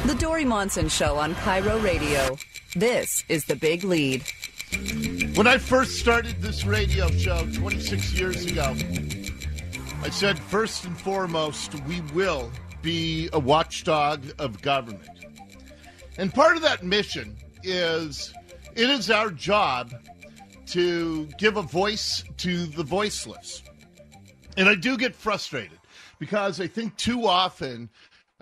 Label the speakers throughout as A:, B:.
A: The Dori Monson Show on Cairo Radio. This is The Big Lead.
B: When I first started this radio show 26 years ago, I said, first and foremost, we will be a watchdog of government. And part of that mission is it is our job to give a voice to the voiceless. And I do get frustrated because I think too often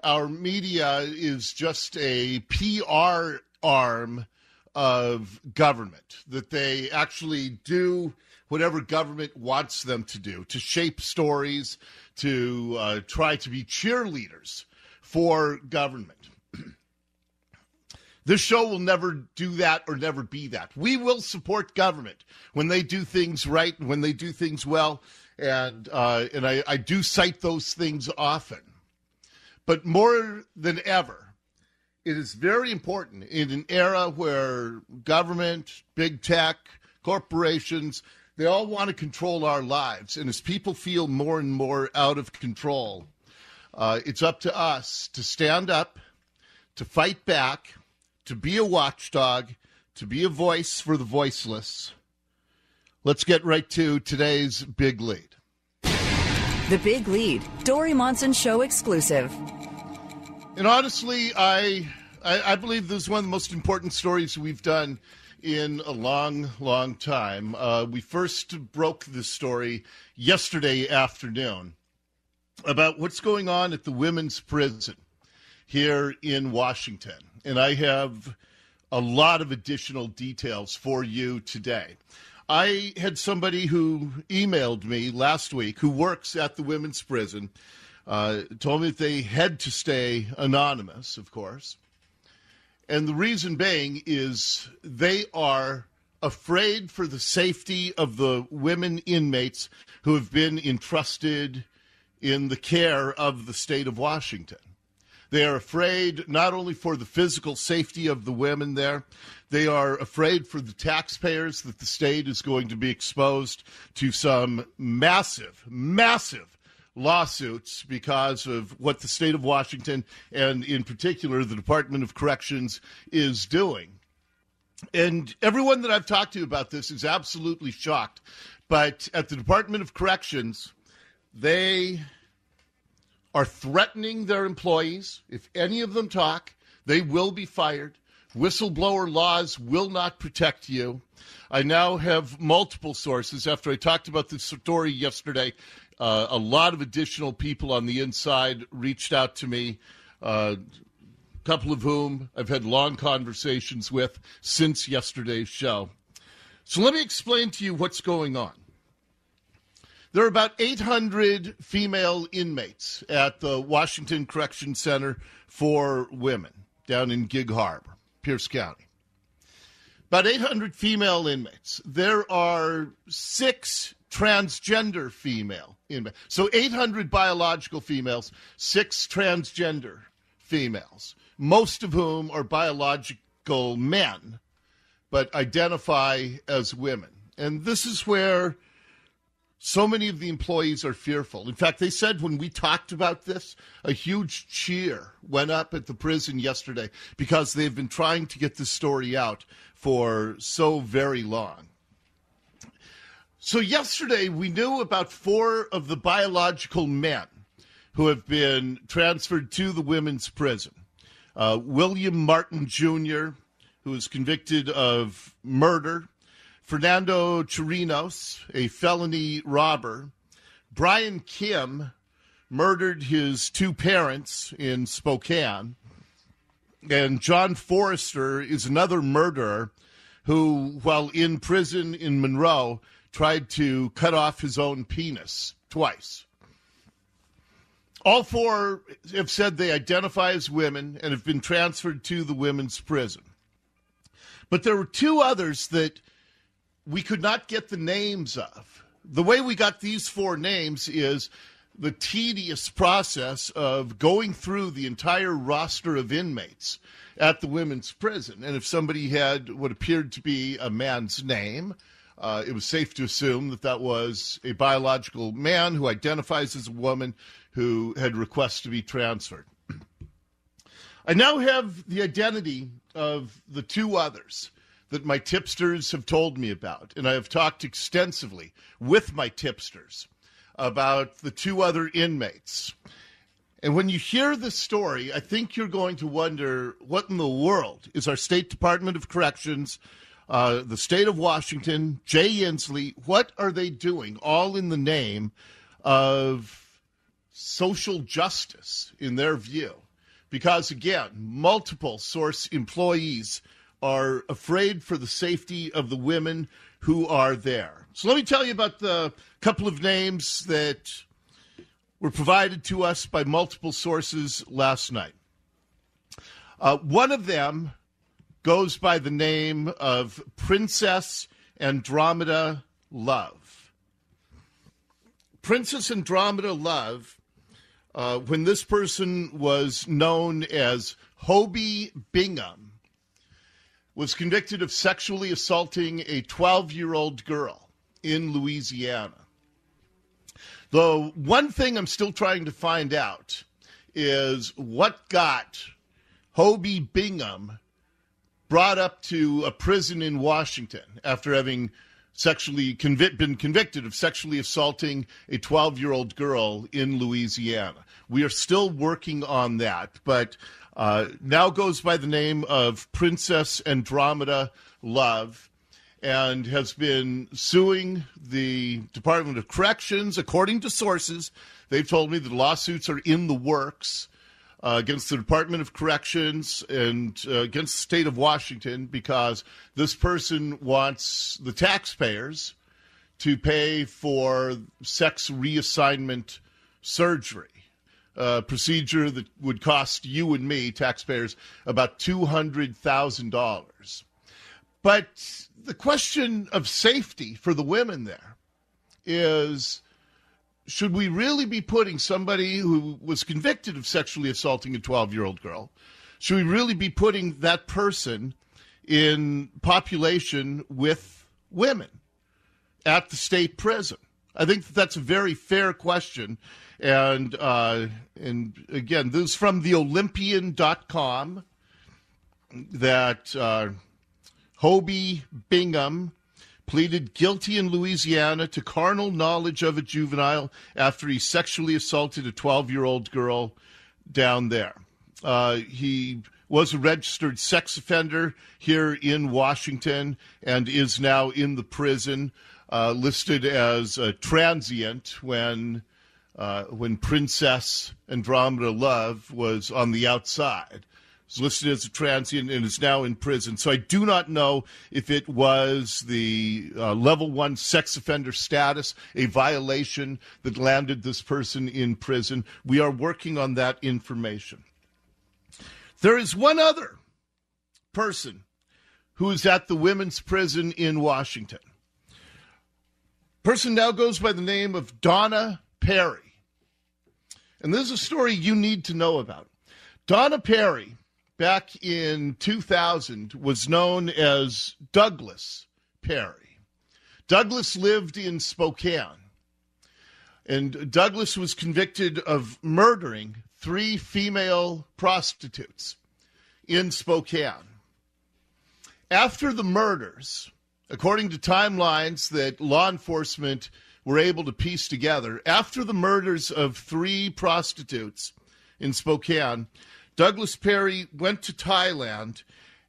B: our media is just a PR arm of government, that they actually do whatever government wants them to do, to shape stories, to try to be cheerleaders for government. This show will never do that or never be that. We will support government when they do things right and when they do things well, and I do cite those things often. But more than ever, it is very important in an era where government, big tech, corporations, they all want to control our lives. And as people feel more and more out of control, it's up to us to stand up, to fight back, to be a watchdog, to be a voice for the voiceless. Let's get right to today's Big Lead.
A: The Big Lead, Dori Monson Show exclusive.
B: And honestly, I believe this is one of the most important stories we've done in a long, long time. We first broke this story yesterday afternoon about what's going on at the women's prison here in Washington. And I have a lot of additional details for you today. I had somebody who emailed me last week who works at the women's prison, told me that they had to stay anonymous, of course. And the reason being is they are afraid for the safety of the women inmates who have been entrusted in the care of the state of Washington. They are afraid not only for the physical safety of the women there, they are afraid for the taxpayers that the state is going to be exposed to some massive, massive lawsuits because of what the state of Washington and in particular the Department of Corrections is doing. And everyone that I've talked to about this is absolutely shocked. But at the Department of Corrections, they are threatening their employees. If any of them talk, they will be fired. Whistleblower laws will not protect you. I now have multiple sources. After I talked about this story yesterday, a lot of additional people on the inside reached out to me, a couple of whom I've had long conversations with since yesterday's show. So let me explain to you what's going on. There are about 800 female inmates at the Washington Correction Center for Women down in Gig Harbor, Pierce County. About 800 female inmates. There are 6 transgender female inmates. So 800 biological females, 6 transgender females, most of whom are biological men, but identify as women. And this is where so many of the employees are fearful. In fact, they said when we talked about this, a huge cheer went up at the prison yesterday because they've been trying to get this story out for so very long. So yesterday, we knew about 4 of the biological men who have been transferred to the women's prison. William Martin Jr., who was convicted of murder, Fernando Chirinos, a felony robber. Brian Kim murdered his 2 parents in Spokane. And John Forrester is another murderer who, while in prison in Monroe, tried to cut off his own penis twice. All 4 have said they identify as women and have been transferred to the women's prison. But there were 2 others that we could not get the names of. The way we got these 4 names is the tedious process of going through the entire roster of inmates at the women's prison. And if somebody had what appeared to be a man's name, it was safe to assume that that was a biological man who identifies as a woman who had requested to be transferred. I now have the identity of the two others that my tipsters have told me about, and I have talked extensively with my tipsters about the two other inmates. And when you hear this story, I think you're going to wonder, what in the world is our State Department of Corrections, the state of Washington, Jay Inslee, what are they doing, all in the name of social justice in their view? Because, again, multiple source employees are afraid for the safety of the women who are there. So let me tell you about the couple of names that were provided to us by multiple sources last night. One of them goes by the name of Princess Andromeda Love. Princess Andromeda Love, when this person was known as Hobie Bingham, was convicted of sexually assaulting a 12-year-old girl in Louisiana. The one thing I'm still trying to find out is what got Hobie Bingham brought up to a prison in Washington after having been convicted of sexually assaulting a 12-year-old girl in Louisiana. We are still working on that, but now goes by the name of Princess Andromeda Love, and has been suing the Department of Corrections. According to sources, they've told me that lawsuits are in the works against the Department of Corrections and against the state of Washington, because this person wants the taxpayers to pay for sex reassignment surgery, a procedure that would cost you and me, taxpayers, about $200,000. But the question of safety for the women there is, should we really be putting somebody who was convicted of sexually assaulting a 12-year-old girl, should we really be putting that person in population with women at the state prison? I think that's a very fair question. And again, this is from theolympian.com, that Hobie Bingham pleaded guilty in Louisiana to carnal knowledge of a juvenile after he sexually assaulted a 12-year-old girl down there. He was a registered sex offender here in Washington and is now in the prison, listed as a transient when Princess Andromeda Love was on the outside. Is listed as a transient and is now in prison. So I do not know if it was the level 1 sex offender status, a violation that landed this person in prison. We are working on that information. There is one other person who is at the women's prison in Washington. Person now goes by the name of Donna Perry. And this is a story you need to know about. Donna Perry, back in 2000, was known as Douglas Perry. Douglas lived in Spokane, and Douglas was convicted of murdering 3 female prostitutes in Spokane. After the murders, according to timelines that law enforcement were able to piece together, after the murders of 3 prostitutes in Spokane, Douglas Perry went to Thailand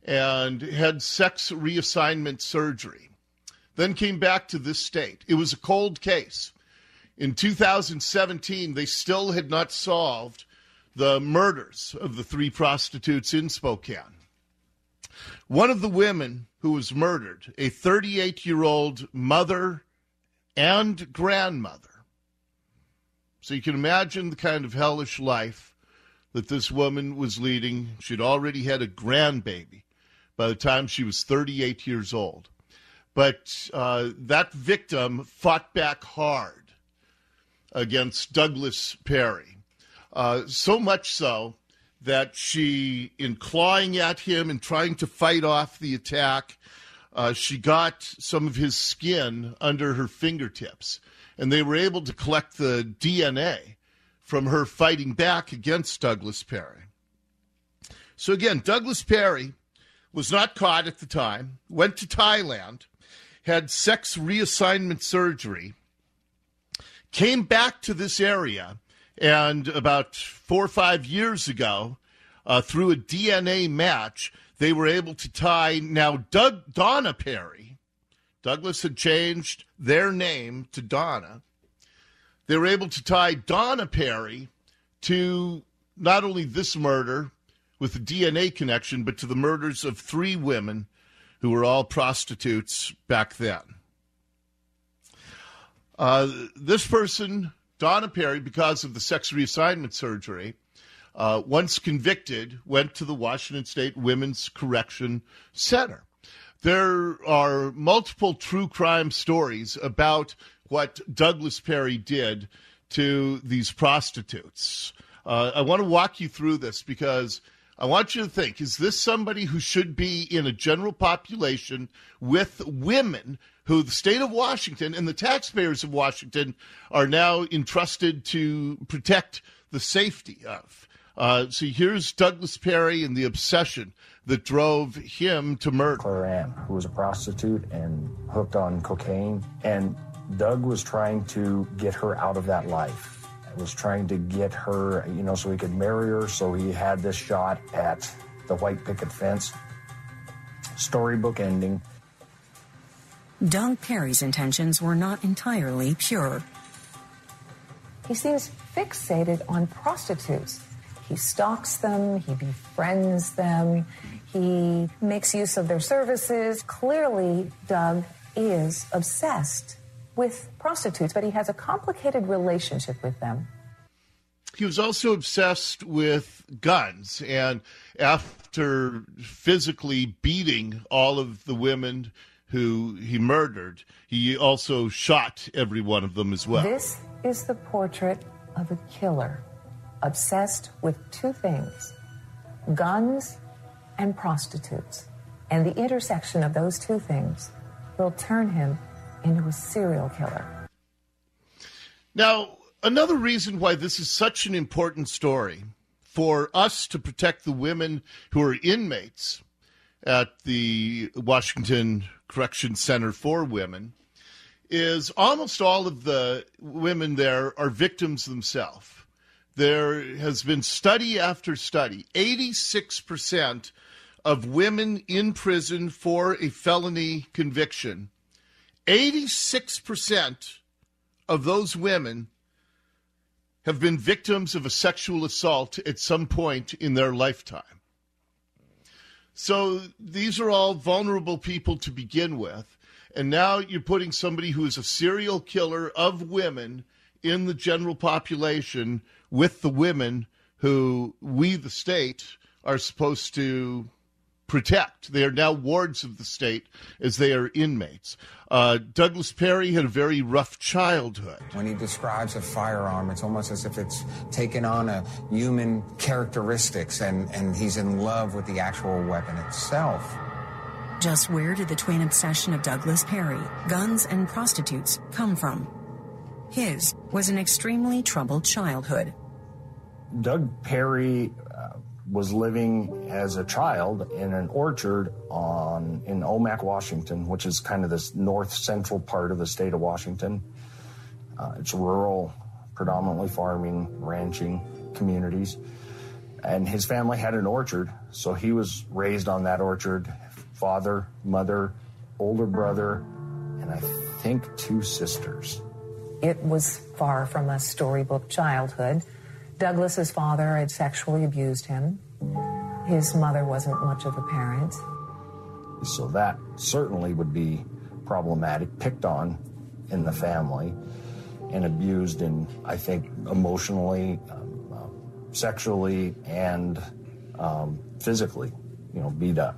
B: and had sex reassignment surgery, then came back to this state. It was a cold case. In 2017, they still had not solved the murders of the 3 prostitutes in Spokane. One of the women who was murdered, a 38-year-old mother and grandmother. So you can imagine the kind of hellish life that this woman was leading. She'd already had a grandbaby by the time she was 38 years old. But that victim fought back hard against Douglas Perry. So much so that she, in clawing at him and trying to fight off the attack, she got some of his skin under her fingertips. And they were able to collect the DNA from her fighting back against Douglas Perry. So again, Douglas Perry was not caught at the time, went to Thailand, had sex reassignment surgery, came back to this area, and about 4 or 5 years ago, through a DNA match, they were able to tie now Donna Perry. Douglas had changed their name to Donna. They were able to tie Donna Perry to not only this murder with a DNA connection, but to the murders of 3 women who were all prostitutes back then. This person, Donna Perry, because of the sex reassignment surgery, once convicted, went to the Washington State Women's Correction Center. There are multiple true crime stories about what Douglas Perry did to these prostitutes. I want to walk you through this because I want you to think, is this somebody who should be in a general population with women who the state of Washington and the taxpayers of Washington are now entrusted to protect the safety of? So here's Douglas Perry and the obsession that drove him to murder.
C: Claire Ann, who was a prostitute and hooked on cocaine, and Doug was trying to get her out of that life. Was trying to get her, so he could marry her. So he had this shot at the white picket fence. Storybook ending.
D: Doug Perry's intentions were not entirely pure.
E: He seems fixated on prostitutes. He stalks them, he befriends them, he makes use of their services. Clearly, Doug is obsessed with prostitutes, but he has a complicated relationship with them.
B: He was also obsessed with guns, and after physically beating all of the women who he murdered, he also shot every one of them as well.
E: This is the portrait of a killer, obsessed with 2 things, guns and prostitutes. And the intersection of those 2 things will turn him into a serial killer.
B: Now, another reason why this is such an important story for us to protect the women who are inmates at the Washington Correction Center for Women is almost all of the women there are victims themselves. There has been study after study. 86% of women in prison for a felony conviction, 86% of those women have been victims of a sexual assault at some point in their lifetime. So these are all vulnerable people to begin with. And now you're putting somebody who is a serial killer of women in the general population with the women who we, the state, are supposed to protect. They are now wards of the state as they are inmates. Douglas Perry had a very rough childhood.
F: When he describes a firearm, it's almost as if it's taken on a human characteristics, and he's in love with the actual weapon itself.
D: Just where did the twin obsession of Douglas Perry, guns and prostitutes, come from? His was an extremely troubled childhood.
C: Doug Perry was living as a child in an orchard in Omak, Washington, which is kind of this north-central part of the state of Washington. It's rural, predominantly farming, ranching communities. And his family had an orchard, so he was raised on that orchard. Father, mother, older brother, and I think 2 sisters.
E: It was far from a storybook childhood. Douglas's father had sexually abused him. His mother wasn't much of a parent.
C: So that certainly would be problematic, picked on in the family and abused in, I think, emotionally, sexually, and physically, beat up.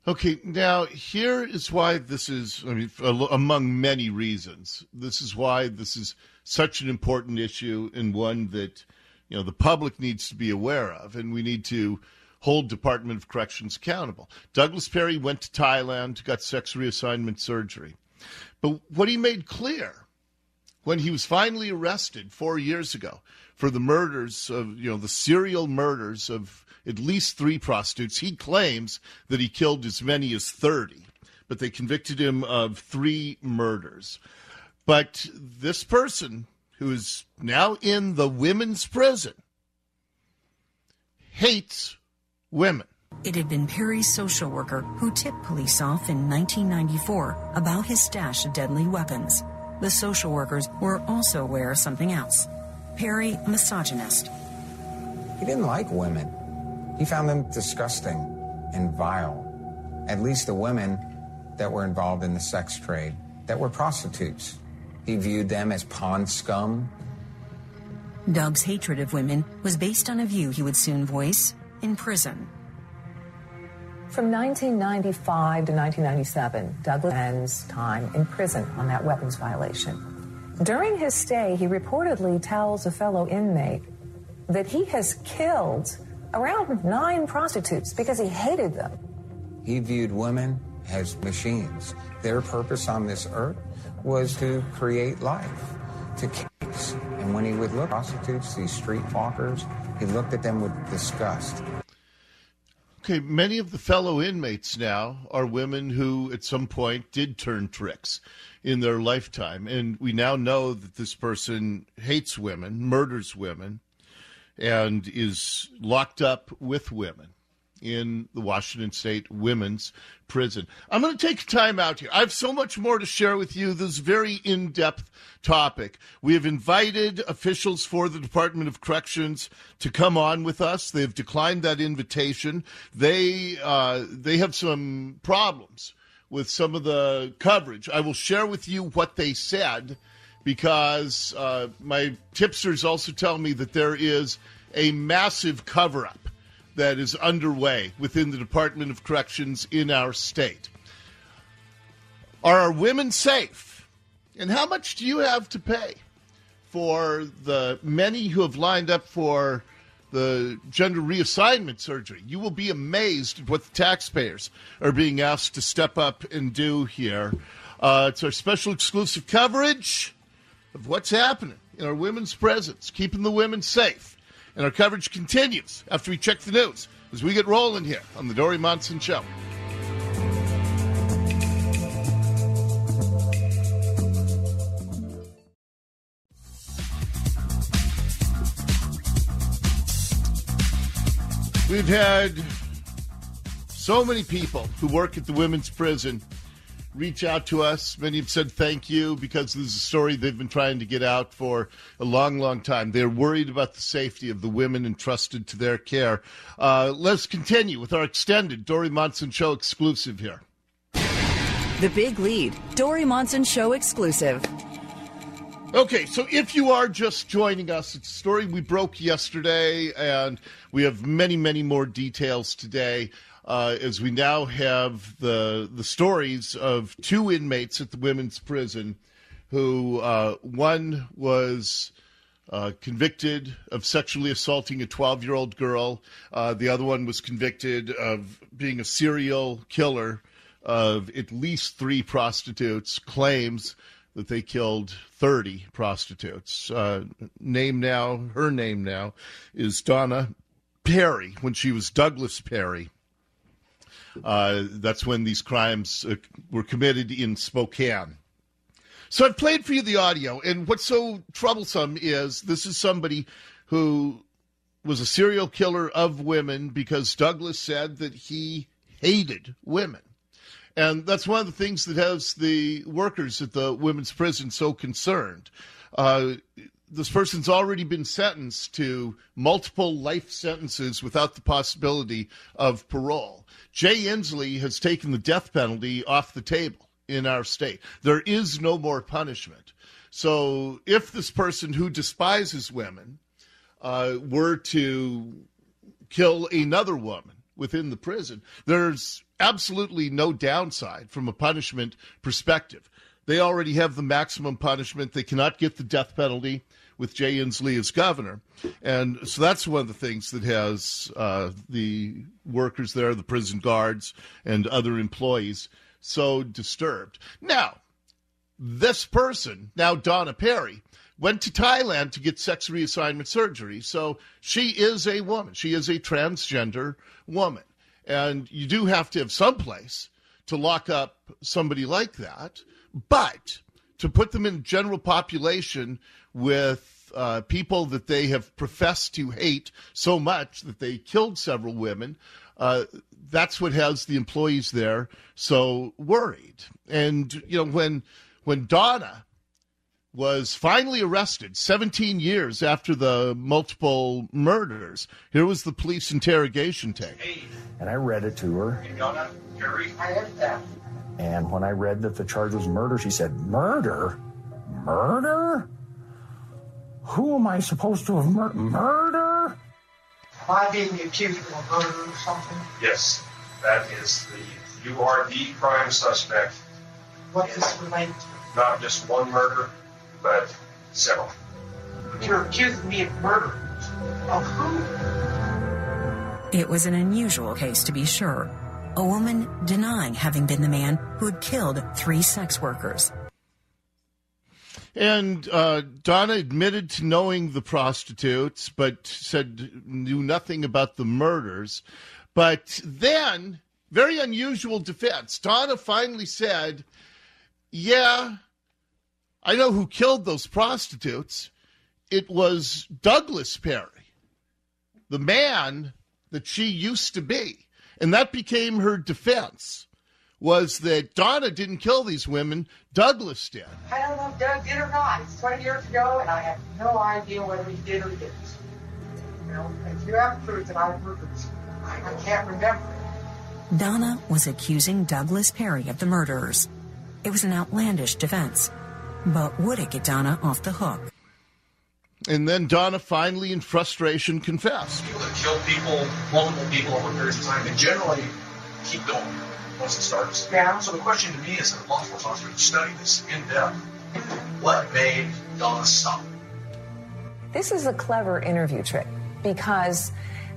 B: Okay, now here is why this is, among many reasons, this is why this is such an important issue and one that, the public needs to be aware of, and we need to hold Department of Corrections accountable. Douglas Perry went to Thailand, got sex reassignment surgery. But what he made clear when he was finally arrested 4 years ago for the murders of, the serial murders of at least 3 prostitutes. He claims that he killed as many as 30, but they convicted him of 3 murders. But this person, who is now in the women's prison, hates women.
D: It had been Perry's social worker who tipped police off in 1994 about his stash of deadly weapons. The social workers were also aware of something else. Perry, a misogynist.
F: He didn't like women. He found them disgusting and vile. At least the women that were involved in the sex trade, that were prostitutes. He viewed them as pond scum.
D: Doug's hatred of women was based on a view he would soon voice in prison.
E: From 1995 to 1997, Douglas spends time in prison on that weapons violation. During his stay, he reportedly tells a fellow inmate that he has killed around 9 prostitutes because he hated them.
F: He viewed women as machines. Their purpose on this earth was to create life, to kiss. And when he would look at prostitutes, these streetwalkers, he looked at them with disgust.
B: Okay, many of the fellow inmates now are women who at some point did turn tricks in their lifetime. And we now know that this person hates women, murders women, and is locked up with women in the Washington State Women's Prison. I'm going to take time out here. I have so much more to share with you. This very in-depth topic. We have invited officials for the Department of Corrections to come on with us. They've declined that invitation. They have some problems with some of the coverage. I will share with you what they said, because my tipsters also tell me that there is a massive cover-up that is underway within the Department of Corrections in our state. Are our women safe? And how much do you have to pay for the many who have lined up for the gender reassignment surgery? You will be amazed at what the taxpayers are being asked to step up and do here. It's our special exclusive coverage of what's happening in our women's prisons, keeping the women safe. And our coverage continues after we check the news as we get rolling here on the Dori Monson Show. We've had so many people who work at the women's prison reach out to us. Many have said thank you, because this is a story they've been trying to get out for a long, long time. They're worried about the safety of the women entrusted to their care. Let's continue with our extended Dori Monson Show exclusive here.
A: The Big Lead, Dori Monson Show exclusive.
B: Okay, so if you are just joining us, it's a story we broke yesterday, and we have many, many more details today. As we now have the stories of 2 inmates at the women's prison who, one was convicted of sexually assaulting a 12-year-old girl. The other one was convicted of being a serial killer of at least 3 prostitutes, claims that they killed 30 prostitutes. Her name now is Donna Perry, when she was Douglas Perry. That's when these crimes were committed in Spokane. So I've played for you the audio, and what's so troublesome is this is somebody who was a serial killer of women because Douglas said that he hated women. And that's one of the things that has the workers at the women's prison so concerned. This person's already been sentenced to multiple life sentences without the possibility of parole. Jay Inslee has taken the death penalty off the table in our state. There is no more punishment. So if this person who despises women were to kill another woman within the prison, there's absolutely no downside from a punishment perspective. They already have the maximum punishment. They cannot get the death penalty with Jay Inslee as governor. And so that's one of the things that has the workers there, the prison guards, and other employees so disturbed. Now, this person, now Donna Perry, went to Thailand to get sex reassignment surgery. So she is a woman. She is a transgender woman. And you do have to have some place to lock up somebody like that. But to put them in general population with people that they have professed to hate so much that they killed several women, that's what has the employees there so worried. And, you know, when Donna was finally arrested 17 years after the multiple murders, here was the police interrogation tape.
C: And I read it to her.
G: Hey, Donna, Terry, I have that.
C: And when I read that the charge was murder, she said, "Murder? Murder? Who am I supposed to have murder?"
G: Am I being accused of murder or something? Yes, that is you are the prime suspect. What does this relate to? Not just one murder, but several. But you're accusing me of murder. Of who?
D: It was an unusual case, to be sure. A woman denying having been the man who had killed 3 sex workers.
B: And Donna admitted to knowing the prostitutes, but said knew nothing about the murders. But then, very unusual defense, Donna finally said, yeah, I know who killed those prostitutes. It was Douglas Perry, the man that she used to be. And that became her defense, was that Donna didn't kill these women, Douglas did.
G: I don't know if Doug did or not. It's 20 years ago, and I have no idea whether he did or didn't. You know, if you have proof that I murdered, I can't remember.
D: Donna was accusing Douglas Perry of the murders. It was an outlandish defense. But would it get Donna off the hook?
B: And then Donna finally, in frustration, confessed.
H: People that kill people, multiple people over periods of time, they generally keep going once it starts.
G: Yeah.
H: So the question to me is, as a law enforcement officer, to study this in depth, what made Donna stop?
E: This is a clever interview trick because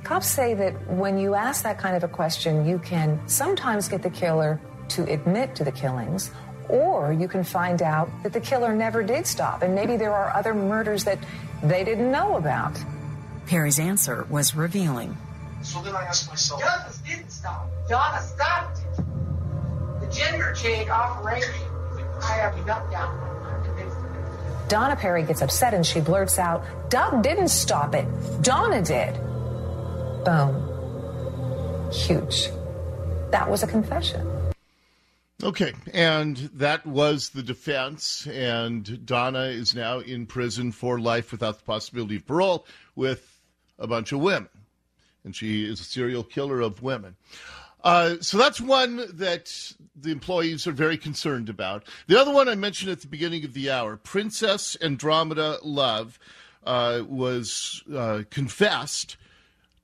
E: cops say that when you ask that kind of a question, you can sometimes get the killer to admit to the killings, or you can find out that the killer never did stop, and maybe there are other murders that they didn't know about.
D: Perry's answer was revealing.
H: So then I asked myself,
G: Douglas didn't stop. Donna stopped it. The gender change operation, I have enough doubt. I'm convinced of it.
E: Donna Perry gets upset and she blurts out, "Doug didn't stop it. Donna did." Boom. Huge. That was a confession.
B: Okay, and that was the defense, and Donna is now in prison for life without the possibility of parole with a bunch of women, and she is a serial killer of women. So that's one that the employees are very concerned about. The other one I mentioned at the beginning of the hour, Princess Andromeda Love, was confessed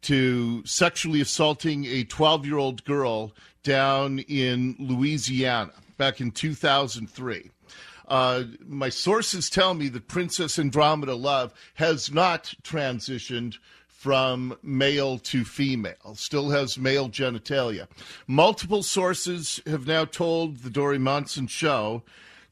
B: to sexually assaulting a 12-year-old girl down in Louisiana back in 2003. My sources tell me that Princess Andromeda Love has not transitioned from male to female, still has male genitalia. Multiple sources have now told the Dori Monson show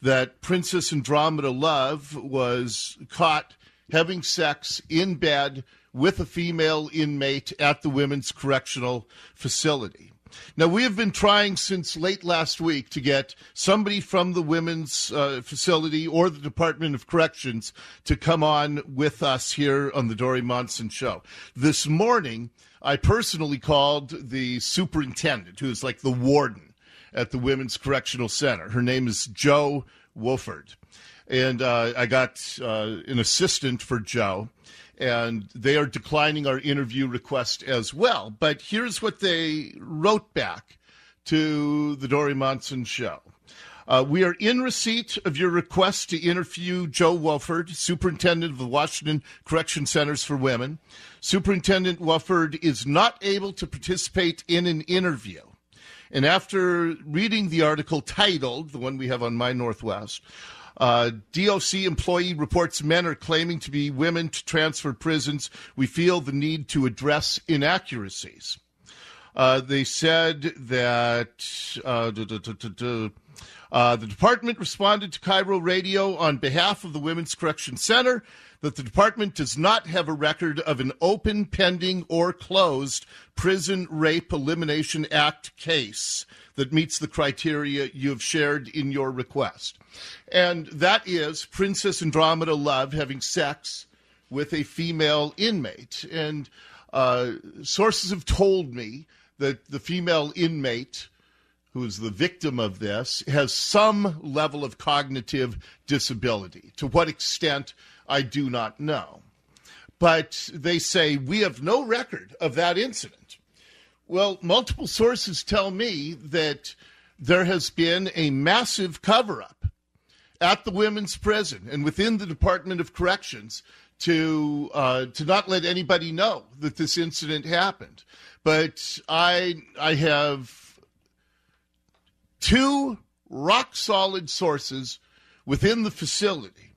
B: that Princess Andromeda Love was caught having sex in bed with a female inmate at the Women's Correctional Facility. Now, we have been trying since late last week to get somebody from the women's facility or the Department of Corrections to come on with us here on the Dori Monson show. This morning, I personally called the superintendent, who is like the warden at the Women's Correctional Center. Her name is Jo Wolford. And I got an assistant for Jo. And they are declining our interview request as well. But here's what they wrote back to the Dori Monson show. We are in receipt of your request to interview Jo Wolford, Superintendent of the Washington Correction Centers for Women. Superintendent Wolford is not able to participate in an interview. And after reading the article titled, the one we have on My Northwest, DOC employee reports men are claiming to be women to transfer prisons. We feel the need to address inaccuracies. They said that the department responded to Cairo Radio on behalf of the Women's Correction Center that the department does not have a record of an open, pending, or closed Prison Rape Elimination Act case that meets the criteria you have shared in your request. And that is Princess Andromeda Love having sex with a female inmate. And sources have told me that the female inmate who is the victim of this has some level of cognitive disability. To what extent, I do not know. But they say we have no record of that incident. Well, multiple sources tell me that there has been a massive cover-up at the women's prison and within the Department of Corrections to not let anybody know that this incident happened. But I have two rock-solid sources within the facility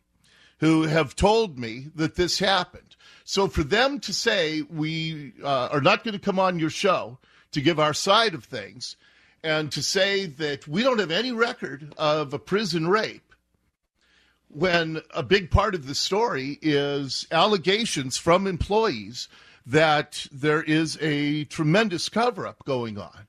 B: who have told me that this happened. So for them to say we are not going to come on your show to give our side of things and to say that we don't have any record of a prison rape when a big part of the story is allegations from employees that there is a tremendous cover-up going on.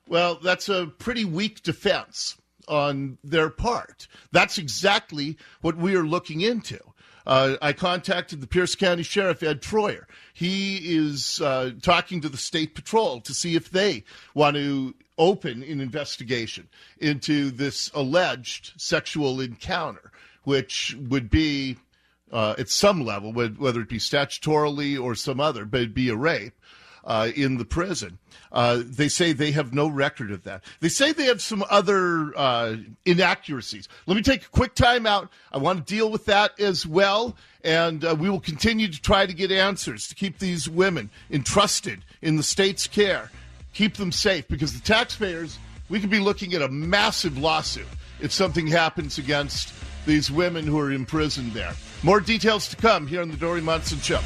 B: Well, that's a pretty weak defense on their part. That's exactly what we are looking into. I contacted the Pierce County Sheriff, Ed Troyer. He is talking to the State Patrol to see if they want to open an investigation into this alleged sexual encounter, which would be, at some level, whether it be statutorily or some other, but it'd be a rape in the prison. They say they have no record of that. They say they have some other inaccuracies. Let me take a quick time out. I want to deal with that as well, and we will continue to try to get answers to keep these women entrusted in the state's care, keep them safe, because the taxpayers, we could be looking at a massive lawsuit if something happens against these women who are imprisoned there. More details to come here on the Dori Monson Show.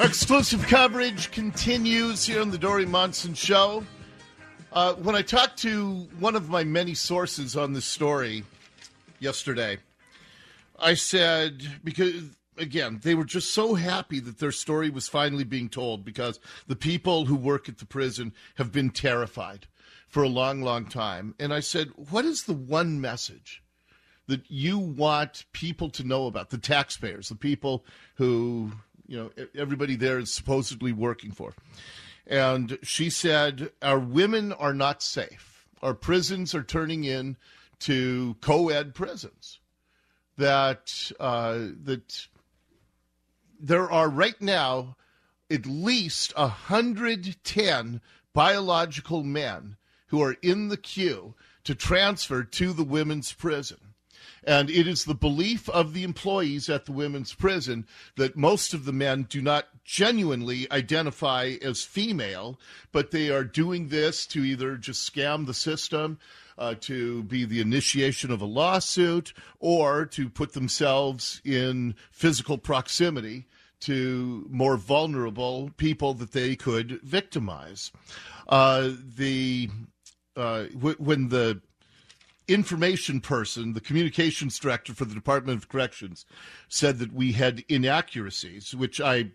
B: Our exclusive coverage continues here on the Dori Monson Show. When I talked to one of my many sources on this story yesterday, I said, because, again, they were just so happy that their story was finally being told because the people who work at the prison have been terrified for a long, long time. And I said, what is the one message that you want people to know about, the taxpayers, the people who, you know, everybody there is supposedly working for? And she said, our women are not safe. Our prisons are turning into co-ed prisons. That there are right now at least 110 biological men who are in the queue to transfer to the women's prison. And it is the belief of the employees at the women's prison that most of the men do not genuinely identify as female, but they are doing this to either just scam the system, to be the initiation of a lawsuit, or to put themselves in physical proximity to more vulnerable people that they could victimize. When the information person, the communications director for the Department of Corrections, said that we had inaccuracies, which I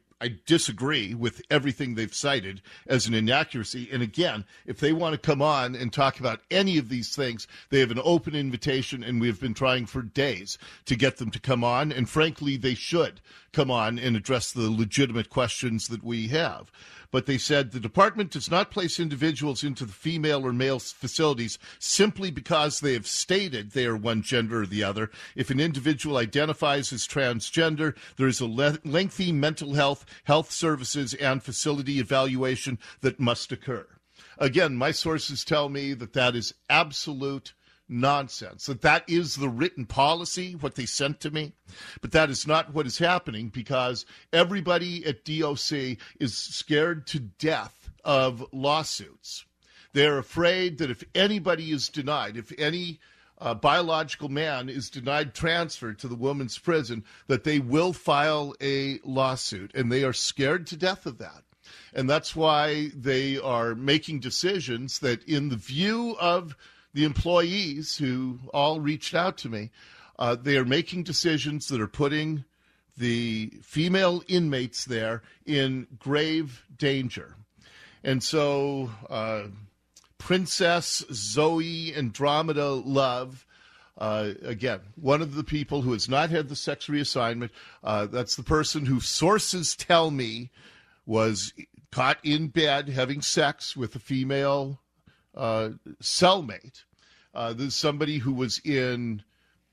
B: disagree with everything they've cited as an inaccuracy. And again, if they want to come on and talk about any of these things, they have an open invitation, and we have been trying for days to get them to come on. And frankly, they should come on and address the legitimate questions that we have. But they said the department does not place individuals into the female or male facilities simply because they have stated they are one gender or the other. If an individual identifies as transgender, there is a lengthy mental health services, and facility evaluation that must occur. Again, my sources tell me that that is absolute nonsense, that is the written policy, what they sent to me, but that is not what is happening, because everybody at DOC is scared to death of lawsuits. They're afraid that if anybody is denied, if any biological man is denied transfer to the women's prison, that they will file a lawsuit, and they are scared to death of that. And that's why they are making decisions that, in the view of the employees who all reached out to me, they are making decisions that are putting the female inmates there in grave danger. And so Princess Zoe Andromeda Love, again, one of the people who has not had the sex reassignment, that's the person who sources tell me was caught in bed having sex with a female cellmate. There's somebody who was in,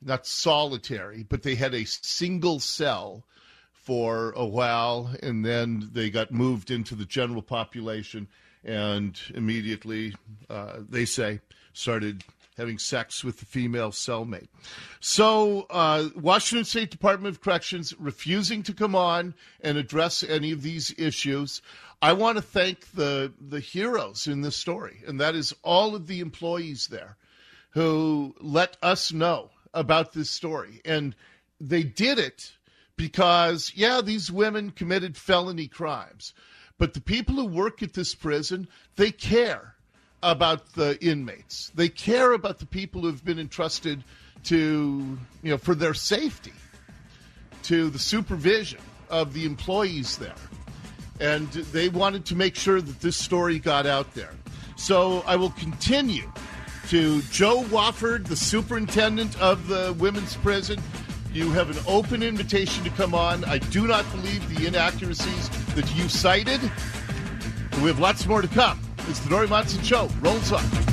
B: not solitary, but they had a single cell for a while, and then they got moved into the general population, and immediately, they say, started having sex with the female cellmate. So Washington State Department of Corrections refusing to come on and address any of these issues. I want to thank the heroes in this story, and that is all of the employees there who let us know about this story. And they did it because, yeah, these women committed felony crimes, but the people who work at this prison, they care about the inmates. They care about the people who have been entrusted to, for their safety, to the supervision of the employees there. And they wanted to make sure that this story got out there. So I will continue to Joe Wofford, the superintendent of the women's prison. You have an open invitation to come on. I do not believe the inaccuracies that you cited. We have lots more to come. It's the Dori Monson Show. Rolls on.